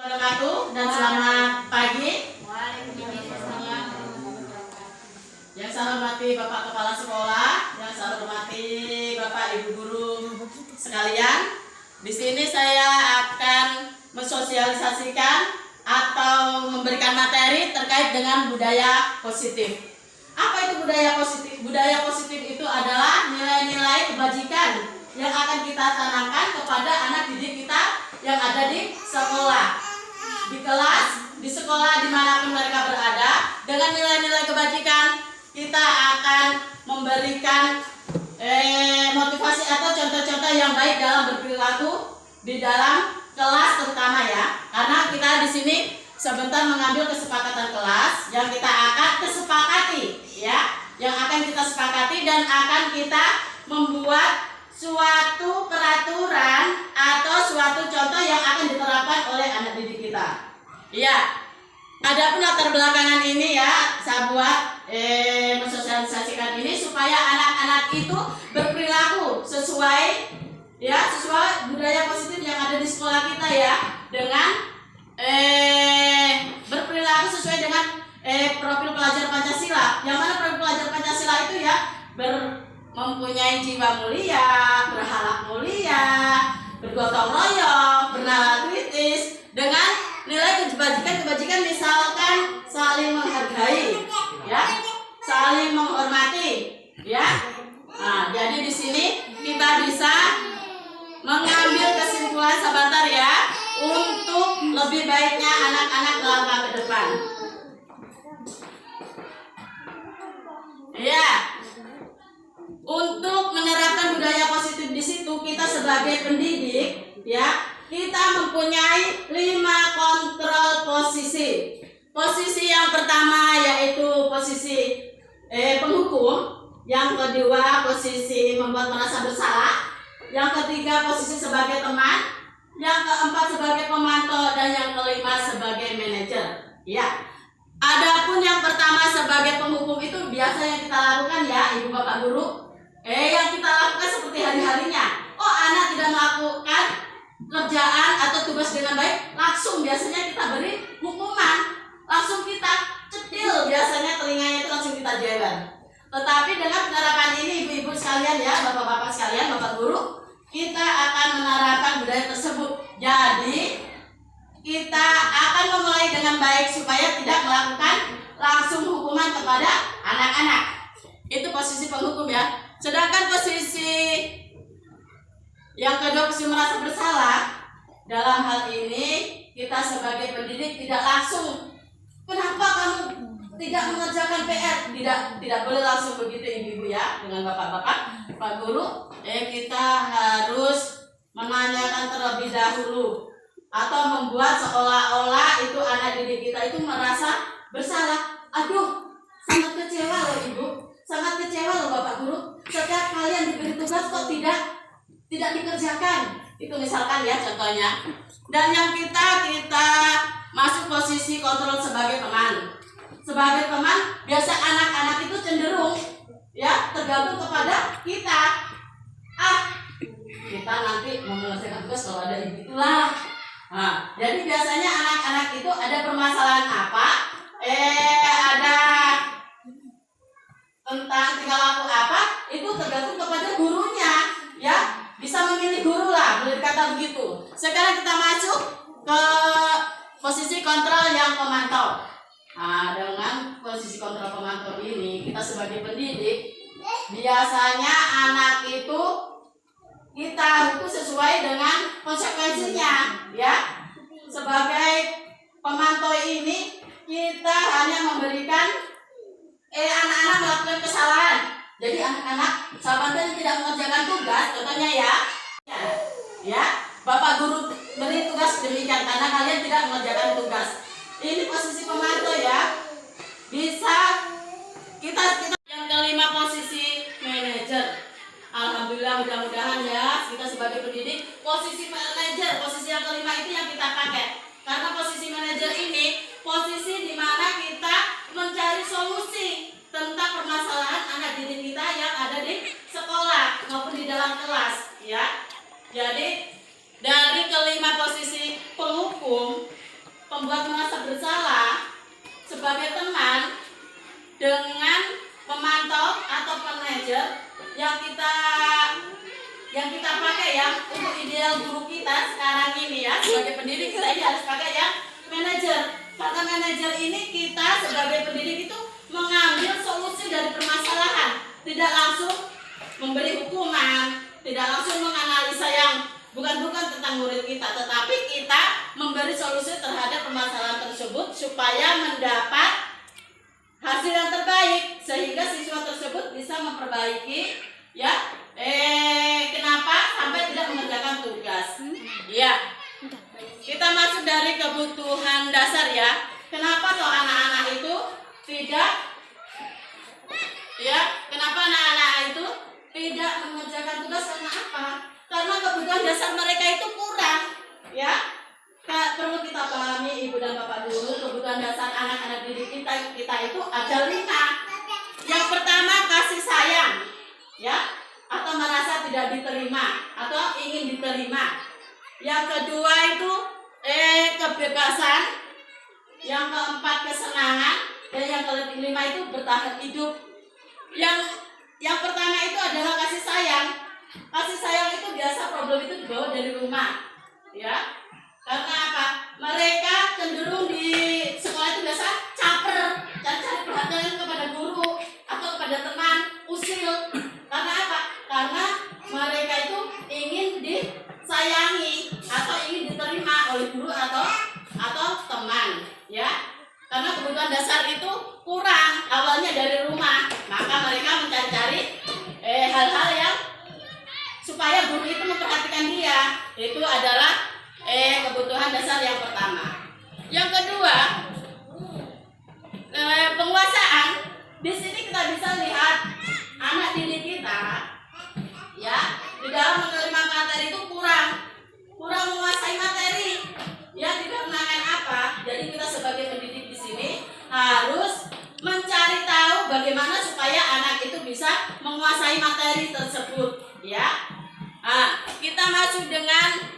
wabarakatuh dan selamat pagi. Yang saya hormati Bapak Kepala Sekolah, yang saya hormati Bapak Ibu guru sekalian. Di sini saya akan mensosialisasikan atau memberikan materi terkait dengan budaya positif. Apa itu budaya positif? Budaya positif itu adalah nilai-nilai kebajikan yang akan kita tanamkan kepada anak didik kita yang ada di sekolah, di kelas, di sekolah dimanapun mereka berada. Dengan nilai-nilai kebajikan kita akan memberikan motivasi atau contoh-contoh yang baik dalam berperilaku di dalam kelas terutama ya. Karena kita di sini sebentar mengambil kesepakatan kelas yang kita akan kesepakati ya, yang akan kita sepakati dan akan kita membuat suatu peraturan atau suatu contoh yang akan diterapkan oleh anak didik kita. Iya. Adapun latar belakangan ini ya, saya buat mensosialisasikan ini supaya anak-anak itu berperilaku sesuai budaya positif yang ada di sekolah kita ya, dengan berperilaku sesuai dengan profil pelajar Pancasila. Yang mana profil pelajar Pancasila itu ya mempunyai jiwa mulia, berhalak mulia, bergotong royong, bernalar kritis, dengan nilai kebajikan misalkan saling menghargai, ya, saling menghormati, ya. Nah, jadi di sini kita bisa mengambil kesimpulan sebentar ya untuk lebih baiknya anak-anak langkah ke depan. Ya. Untuk menerapkan budaya positif di situ, kita sebagai pendidik ya, kita mempunyai 5 kontrol posisi. Posisi yang pertama yaitu posisi penghukum, yang kedua posisi membuat merasa bersalah, yang ketiga posisi sebagai teman, yang keempat sebagai pemantau, dan yang kelima sebagai manajer. Ya. Adapun yang pertama sebagai penghukum itu biasa yang kita lakukan ya, Ibu Bapak Guru. Yang kita lakukan seperti hari-harinya. Oh, anak tidak melakukan kerjaan atau tugas dengan baik, langsung biasanya kita beri hukuman. Langsung kita cedil, biasanya telinganya itu langsung kita jewer. Tetapi dengan penerapan ini ibu-ibu sekalian ya, bapak-bapak sekalian, bapak guru, kita akan menerapkan budaya tersebut. Jadi kita akan memulai dengan baik supaya tidak melakukan langsung hukuman kepada anak-anak. Itu posisi penghukum ya. Sedangkan posisi yang kedua, posisi merasa bersalah. Dalam hal ini kita sebagai pendidik tidak langsung, kenapa kamu tidak mengerjakan PR? Tidak boleh langsung begitu ibu-ibu ya, dengan bapak-bapak, Pak Guru. Kita harus menanyakan terlebih dahulu atau membuat seolah-olah itu anak didik kita itu merasa bersalah. Aduh, sangat kecewa loh ibu, sangat kecewa loh bapak guru. Setiap kalian diberi tugas kok tidak dikerjakan. Itu misalkan ya contohnya. Dan yang kita masuk posisi kontrol sebagai teman. Sebagai teman, biasa anak-anak itu cenderung ya tergantung kepada kita. Kita nanti mau menyelesaikan tugas kalau ada ibu itulah. Nah, jadi biasanya anak-anak itu ada permasalahan apa? Ada tentang tingkah laku apa, itu tergantung kepada gurunya ya, bisa memilih guru lah, boleh dikata begitu. Sekarang kita masuk ke posisi kontrol yang pemantau. Nah, dengan posisi kontrol pemantau ini kita sebagai pendidik biasanya anak itu kita hukum sesuai dengan konsekuensinya ya. Sebagai pemantau ini kita hanya memberikan anak-anak melakukan kesalahan. Jadi anak-anak sahabat yang tidak mengerjakan tugas, contohnya ya, Bapak Guru beri tugas demikian karena kalian tidak mengerjakan tugas. Ini posisi pemantau ya. Bisa kita yang kelima posisi manajer. Alhamdulillah, mudah-mudahan ya kita sebagai pendidik posisi manajer, posisi yang kelima itu yang kita pakai. Karena posisi manajer ini posisi di mana kita mencari solusi tentang permasalahan anak didik kita yang ada di sekolah maupun di dalam kelas ya. Jadi dari kelima posisi penghukum membuat merasa bersalah sebagai teman dengan memantau atau manajer yang kita pakai ya untuk ideal guru kita sekarang ini ya, sebagai pendidik kita ini harus pakai ya manajer. Karena manajer ini kita sebagai pendidik itu mengambil solusi dari permasalahan, tidak langsung memberi hukuman, tidak langsung menganalisa yang bukan tentang murid kita, tetapi kita memberi solusi terhadap permasalahan tersebut supaya mendapat hasil yang terbaik sehingga siswa tersebut bisa memperbaiki ya kenapa sampai tidak mengerjakan tugas ya. Kita masuk dari kebutuhan dasar ya. Kenapa toh anak-anak itu tidak ya, kenapa anak-anak itu tidak mengerjakan tugas? Karena apa? Karena kebutuhan dasar mereka itu kurang ya. Perlu kita pahami ibu dan bapak guru, kebutuhan dasar anak-anak didik kita itu ada 5. Yang pertama kasih sayang ya, atau merasa tidak diterima atau ingin diterima. Yang kedua itu kebebasan. Yang keempat kesenangan, dan yang kelima itu bertahan hidup. Yang pertama itu adalah kasih sayang. Kasih sayang itu biasa problem itu dibawa dari rumah ya. Karena apa? Mereka cenderung di sekolah itu biasa caper, cari perhatian kepada guru atau kepada teman, usil. Karena apa? Karena mereka itu ingin disayangi atau ingin diterima oleh guru atau teman, ya. Karena kebutuhan dasar itu kurang awalnya dari rumah, maka mereka mencari-cari hal-hal yang supaya guru itu memperhatikan dia. Itu adalah kebutuhan dasar yang pertama. Yang kedua, penguasaan. Di sini kita bisa lihat anak didik kita, ya, di dalam menerima materi itu kurang menguasai materi. Ya, dikarenakan apa? Jadi kita sebagai pendidik di sini harus mencari tahu bagaimana supaya anak itu bisa menguasai materi tersebut, ya. Kita masuk dengan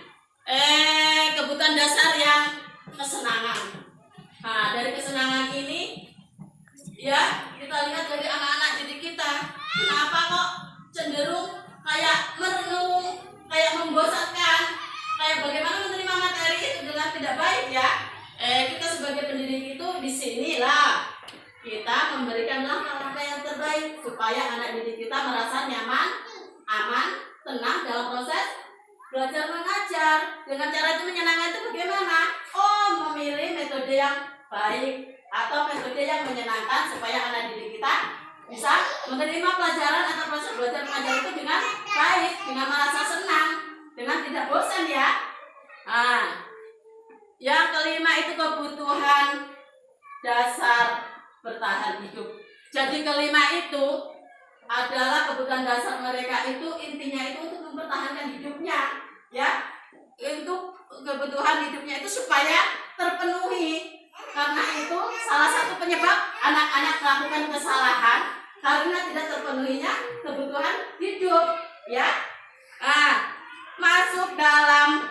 kebutuhan dasar yang kesenangan. Dari kesenangan ini ya kita lihat dari anak-anak didik kita, kenapa kok cenderung kayak merenung, kayak membosankan, kayak bagaimana menerima materi itu dengan tidak baik ya. Kita sebagai pendidik itu di sinilah kita memberikan langkah-langkah yang terbaik supaya anak didik kita merasa nyaman, aman, tenang dalam proses belajar mengajar. Dengan cara itu menyenangkan itu bagaimana? Memilih metode yang baik atau metode yang menyenangkan supaya anak didik kita bisa menerima pelajaran atau proses belajar mengajar itu dengan baik, dengan merasa senang, dengan tidak bosan ya. Yang kelima itu kebutuhan dasar bertahan hidup. Jadi kelima itu adalah kebutuhan dasar mereka itu intinya itu untuk mempertahankan hidupnya ya, untuk kebutuhan hidupnya itu supaya terpenuhi. Karena itu salah satu penyebab anak-anak melakukan kesalahan karena tidak terpenuhinya kebutuhan hidup ya. Masuk dalam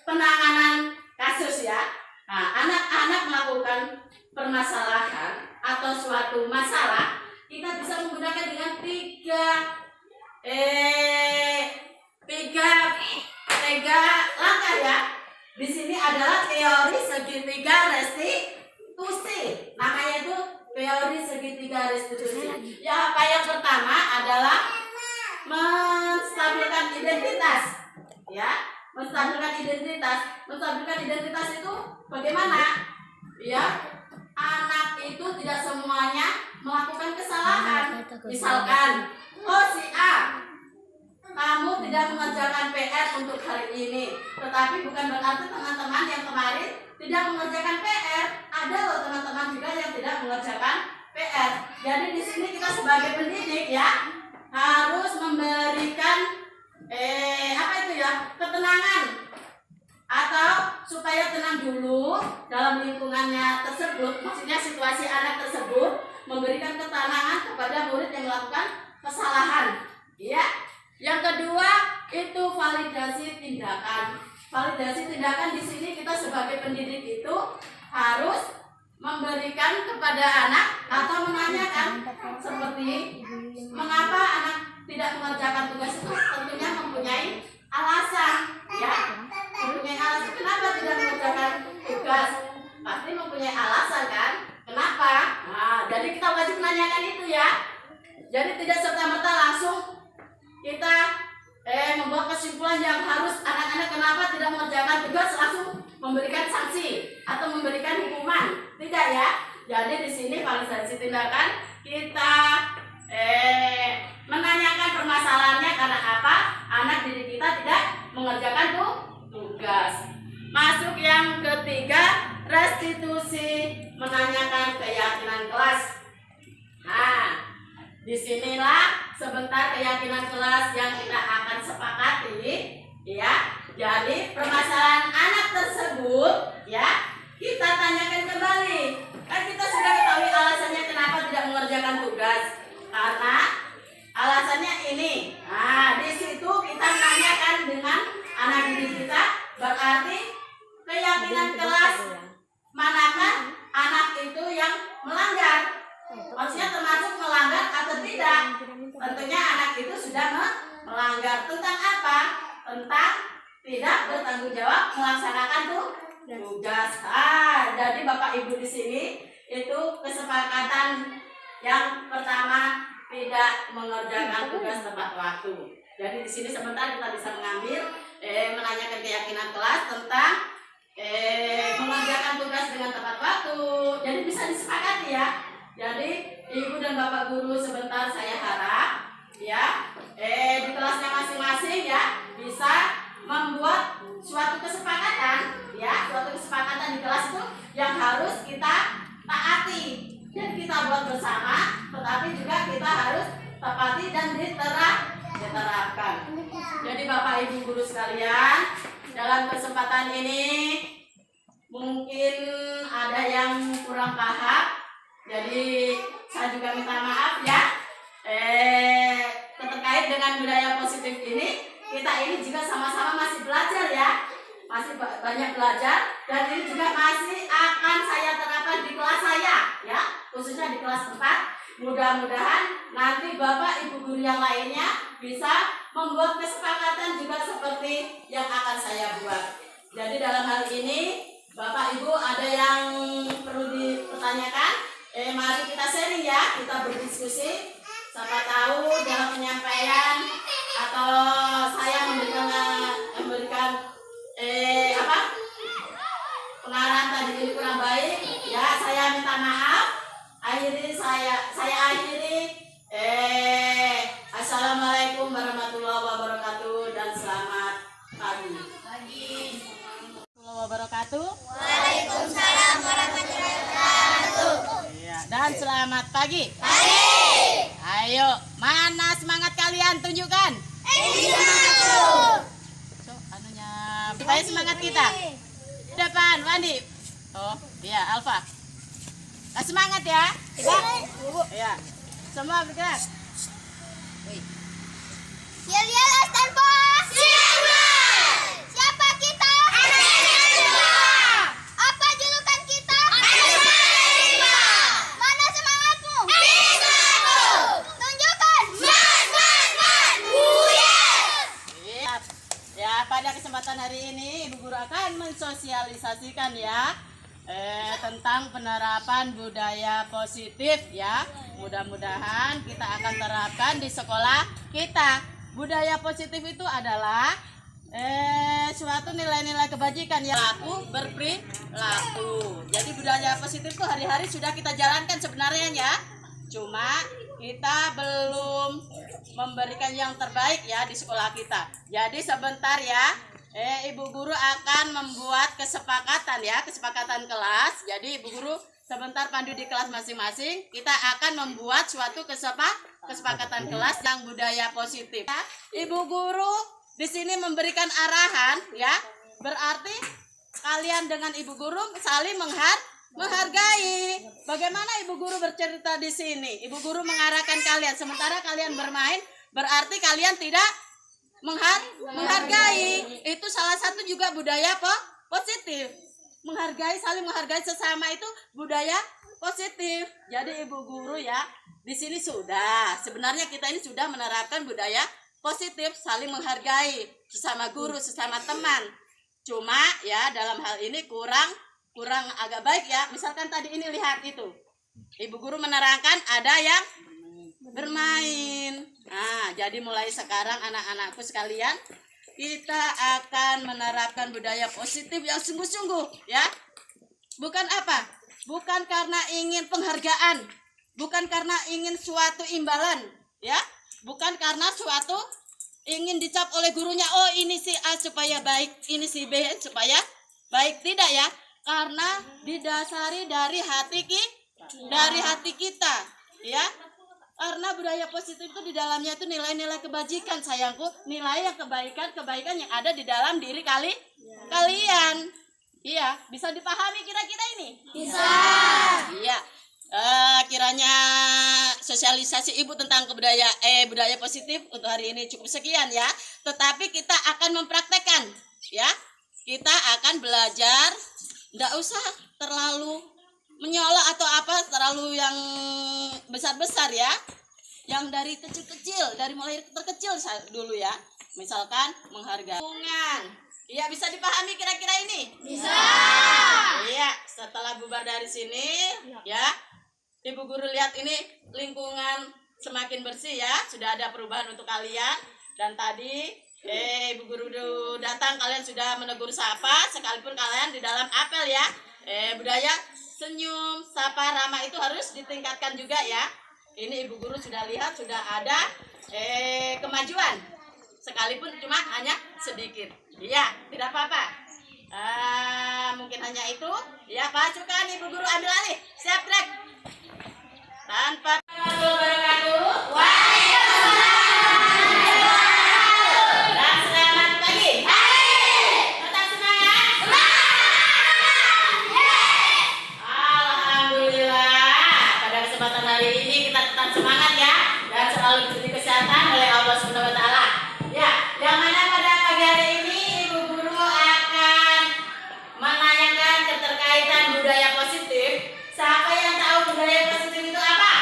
penanganan kasus ya. Anak-anak melakukan permasalahan atau suatu masalah, kita bisa menggunakan dengan tiga langkah ya. Di sini adalah teori segitiga restitusi. Namanya itu teori segitiga restitusi. Ya, yang pertama adalah menstabilkan identitas. Ya, menstabilkan identitas. Menstabilkan identitas itu bagaimana? Ya, anak itu tidak semuanya melakukan kesalahan. Misalkan, si A, kamu tidak mengerjakan PR untuk hari ini, tetapi bukan berarti teman-teman yang kemarin tidak mengerjakan PR. Ada loh teman-teman juga yang tidak mengerjakan PR. Jadi di sini kita sebagai pendidik ya harus memberikan ketenangan atau supaya tenang dulu dalam lingkungannya tersebut. Maksudnya situasi anak tersebut memberikan ketenangan kepada murid yang melakukan kesalahan. Ya. Yang kedua itu validasi tindakan. validasi tindakan di sini kita sebagai pendidik itu harus memberikan kepada anak atau menanyakan seperti mengapa anak tidak mengerjakan tugas itu, tentunya mempunyai alasan, ya, mempunyai alasan kenapa tidak mengerjakan tugas, pasti mempunyai alasan kan, kenapa? Nah, jadi kita wajib menanyakan itu ya. Jadi tidak serta-merta langsung kita membuat kesimpulan yang harus anak-anak kenapa tidak mengerjakan tugas langsung memberikan sanksi atau memberikan hukuman. Tidak ya. Jadi di sini validasi tindakan kita menanyakan permasalahannya karena apa? Anak didik kita tidak mengerjakan tugas. Masuk yang ketiga, restitusi, menanyakan keyakinan kelas. Nah, disinilah sebentar keyakinan kelas yang kita akan sepakati, ya. Jadi permasalahan anak tersebut, ya, kita tanyakan kembali. Kan kita sudah ketahui alasannya kenapa tidak mengerjakan tugas. Karena alasannya ini. Nah, di situ kita tanyakan dengan anak didik kita, berarti keyakinan kelas manakah anak itu yang melanggar. Maksudnya termasuk melanggar atau tidak. Tentunya anak itu sudah melanggar tentang apa? Tentang tidak bertanggung jawab melaksanakan tugas. Jadi Bapak Ibu di sini itu kesepakatan yang pertama, tidak mengerjakan tugas tepat waktu. Jadi di sini sebentar kita bisa mengambil menanyakan keyakinan kelas tentang mengerjakan tugas dengan tepat waktu. Jadi bisa disepakati ya. Jadi Ibu dan Bapak guru sebentar saya harap ya di kelasnya masing-masing ya bisa membuat suatu kesepakatan ya, suatu kesepakatan di kelas itu yang harus kita taati dan kita buat bersama, tetapi juga kita harus tepati dan diterapkan. Jadi Bapak Ibu guru sekalian, dalam kesempatan ini mungkin ada yang kurang paham. Jadi saya juga minta maaf ya. Terkait dengan budaya positif ini, kita ini juga sama-sama masih belajar ya. Masih banyak belajar dan ini juga masih akan saya terapkan di kelas saya ya, khususnya di kelas 4. Mudah-mudahan nanti Bapak Ibu guru yang lainnya bisa membuat kesepakatan juga seperti yang akan saya buat. Jadi dalam hal ini Bapak Ibu ada yang perlu dipertanyakan? Mari kita sharing ya, kita berdiskusi. Siapa tahu dalam penyampaian atau saya memberikan pengarahan tadi ini kurang baik, ya saya minta maaf. Saya akhiri. Assalamualaikum warahmatullahi wabarakatuh dan selamat pagi. Warahmatullahi wabarakatuh. Waalaikumsalam warahmatullahi wabarakatuh. Dan selamat pagi. Ayo, mana semangat kalian? Tunjukkan. So, supaya semangat kita. Depan, Wandi. Oh, iya, Alfa. Semangat ya. Ya. Semua bergerak. Yel-yel Astanpa. Siapa kita? Apa julukan kita? Mana semangatmu? Tunjukkan. Ya, pada kesempatan hari ini Ibu Guru akan mensosialisasikan ya tentang penerapan budaya positif ya. Mudah-mudahan kita akan terapkan di sekolah kita. Budaya positif itu adalah suatu nilai-nilai kebajikan yang berperilaku. Jadi budaya positif itu hari-hari sudah kita jalankan sebenarnya ya. Cuma kita belum memberikan yang terbaik ya di sekolah kita. Jadi sebentar ya, Ibu Guru akan membuat kesepakatan ya, kesepakatan kelas. Jadi Ibu Guru sebentar pandu di kelas masing-masing. Kita akan membuat suatu kesepakatan kelas yang budaya positif. Ibu Guru di sini memberikan arahan ya. Berarti kalian dengan Ibu Guru saling menghargai. Bagaimana Ibu Guru bercerita di sini? Ibu Guru mengarahkan kalian sementara kalian bermain, berarti kalian tidak menghargai. Itu salah satu juga budaya positif. Menghargai, saling menghargai sesama itu budaya positif. Jadi Ibu Guru ya, di sini sebenarnya kita ini sudah menerapkan budaya positif, saling menghargai sesama guru, sesama teman. Cuma ya dalam hal ini kurang agak baik ya. Misalkan tadi ini lihat itu, Ibu Guru menerangkan ada yang bermain. Nah, jadi mulai sekarang anak-anakku sekalian, kita akan menerapkan budaya positif yang sungguh-sungguh ya. Bukan apa? Bukan karena ingin penghargaan, bukan karena ingin suatu imbalan ya. Bukan karena suatu ingin dicap oleh gurunya, oh ini si A supaya baik, ini si B supaya baik, tidak ya. Karena didasari dari hati kita ya. Karena budaya positif itu di dalamnya itu nilai-nilai kebajikan sayangku, nilai yang kebaikan yang ada di dalam diri kalian. Iya, bisa dipahami kira-kira ini? Bisa. Iya. Kiranya sosialisasi Ibu tentang budaya positif untuk hari ini cukup sekian ya. Tetapi kita akan mempraktekkan ya. Kita akan belajar, enggak usah terlalu menyolok atau apa terlalu yang besar-besar ya. Yang dari kecil-kecil, dari mulai terkecil dulu ya. Misalkan menghargai lingkungan. Iya, bisa dipahami kira-kira ini? Bisa. Iya, setelah bubar dari sini ya. Ibu Guru lihat ini lingkungan semakin bersih ya. Sudah ada perubahan untuk kalian. Dan tadi Ibu Guru datang, kalian sudah menegur sapa, sekalipun kalian di dalam apel ya. Budaya senyum, sapa, ramah itu harus ditingkatkan juga ya. Ini Ibu Guru sudah lihat sudah ada kemajuan, sekalipun cuma hanya sedikit. Iya, tidak apa-apa. Mungkin hanya itu. Ya, pacukan Ibu Guru, ambil alih. Siap trek. Tanpa wabarakatuh. Dan selamat pagi. Tetap semangat. Alhamdulillah. Pada kesempatan hari ini kita tetap semangat ya, dan selalu diberi kesehatan oleh Allah Subhanahu wa taala. Ya, yang mana pada pagi hari ini Ibu Guru akan menanyakan keterkaitan budaya positif. Siapa yang tahu budaya positif itu apa?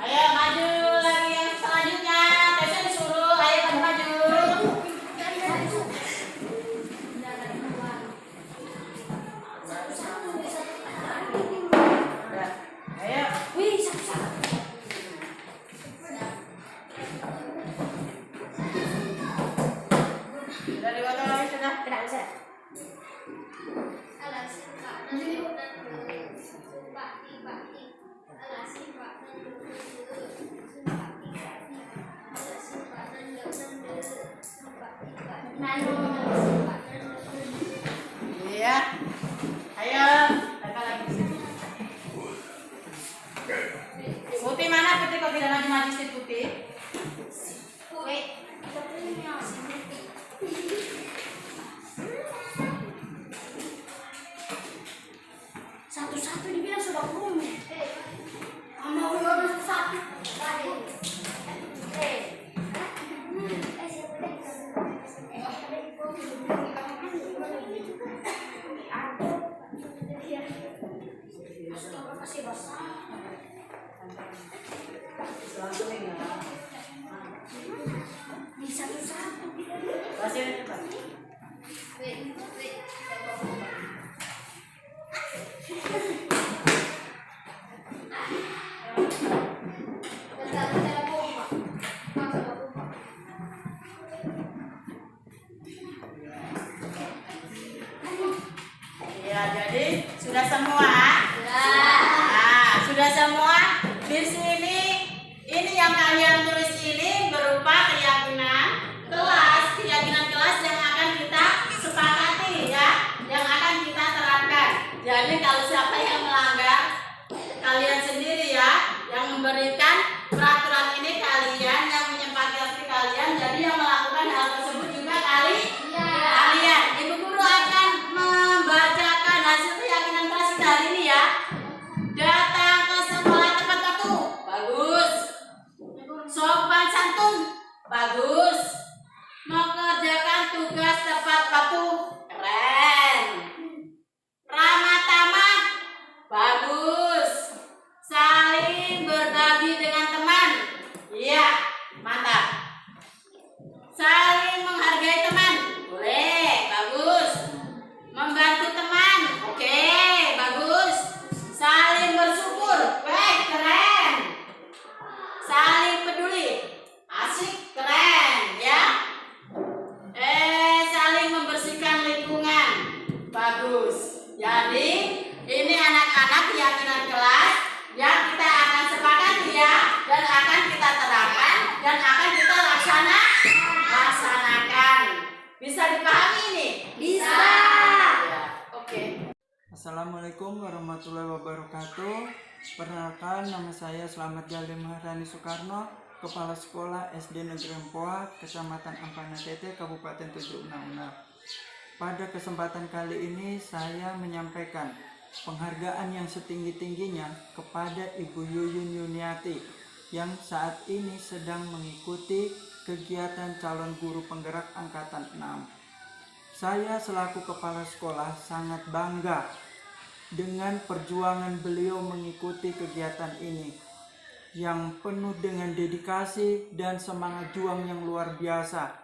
Ayo maju lagi yang selanjutnya. Tesnya disuruh, ayo pada maju. Ayo. Sudah dipotong lagi sudah. Iya. Ayo, kakak lagi di situ. Putih mana Putih kok tidak maju-maju sih Putih? Satu-satu dibilang sudah rumit. Mau udah satu. Masih ada cepat. Ya, jadi sudah semua? Nah, sudah semua? Di sini ini yang kalian tulis ini berupa keyakinan kelas yang akan kita sepakati ya, yang akan kita terapkan. Jadi kalau siapa yang melanggar, kalian sendiri ya yang memberikan peraturan ini, kalian yang menyepakati kalian, jadi yang melakukan hal tersebut juga kalian. Ibu guru akan membacakan hasil keyakinan kelas kita hari ini ya. Datang ke sekolah tepat waktu, bagus. Sopan santun, bagus. Mengerjakan tugas tepat waktu, keren. Ramah tamah, bagus. Saling berbagi dengan teman, iya, mantap. Saling menghargai teman, boleh, bagus. Membantu teman, oke, bagus. Saling bersyukur, baik, keren. Saling peduli, asik, keren, ya. Saling membersihkan lingkungan, bagus. Jadi ini anak-anak keyakinan kelas yang kita akan sepakati ya, dan akan kita terapkan dan akan kita laksanakan. Bisa dipahami ini? Bisa. Ya, oke. Assalamualaikum warahmatullahi wabarakatuh. Perkenalkan, nama saya Slamet Jaldi Maharani Soekarno, Kepala Sekolah SD Negeri Empoa, Kecamatan Ampana Tete, Kabupaten Tujuh Una. Pada kesempatan kali ini saya menyampaikan penghargaan yang setinggi-tingginya kepada Ibu Yuyun Yuniati yang saat ini sedang mengikuti kegiatan calon guru penggerak angkatan 6. Saya selaku kepala sekolah sangat bangga dengan perjuangan beliau mengikuti kegiatan ini yang penuh dengan dedikasi dan semangat juang yang luar biasa.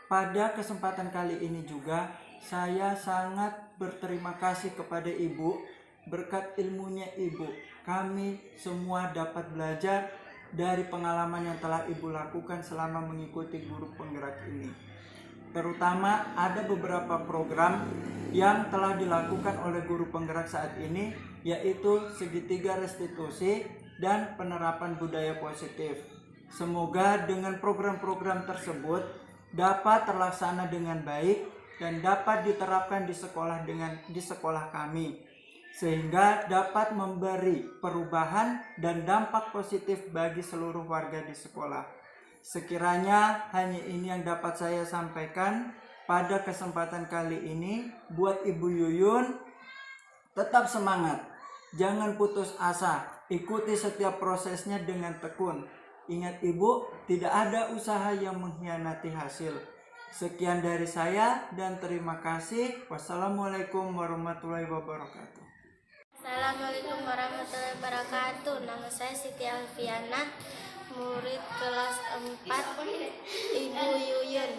Pada kesempatan kali ini juga saya sangat berterima kasih kepada Ibu. Berkat ilmunya Ibu, kami semua dapat belajar dari pengalaman yang telah Ibu lakukan selama mengikuti guru penggerak ini. Terutama ada beberapa program yang telah dilakukan oleh guru penggerak saat ini, yaitu segitiga restitusi dan penerapan budaya positif. Semoga dengan program-program tersebut dapat terlaksana dengan baik dan dapat diterapkan di sekolah kami, sehingga dapat memberi perubahan dan dampak positif bagi seluruh warga di sekolah. Sekiranya hanya ini yang dapat saya sampaikan pada kesempatan kali ini. Buat Ibu Yuyun, tetap semangat, jangan putus asa, ikuti setiap prosesnya dengan tekun. Ingat Ibu, tidak ada usaha yang mengkhianati hasil. Sekian dari saya dan terima kasih. Wassalamualaikum warahmatullahi wabarakatuh. Assalamualaikum warahmatullahi wabarakatuh. Nama saya Siti Alfiana, murid kelas 4 Ibu Yuyun.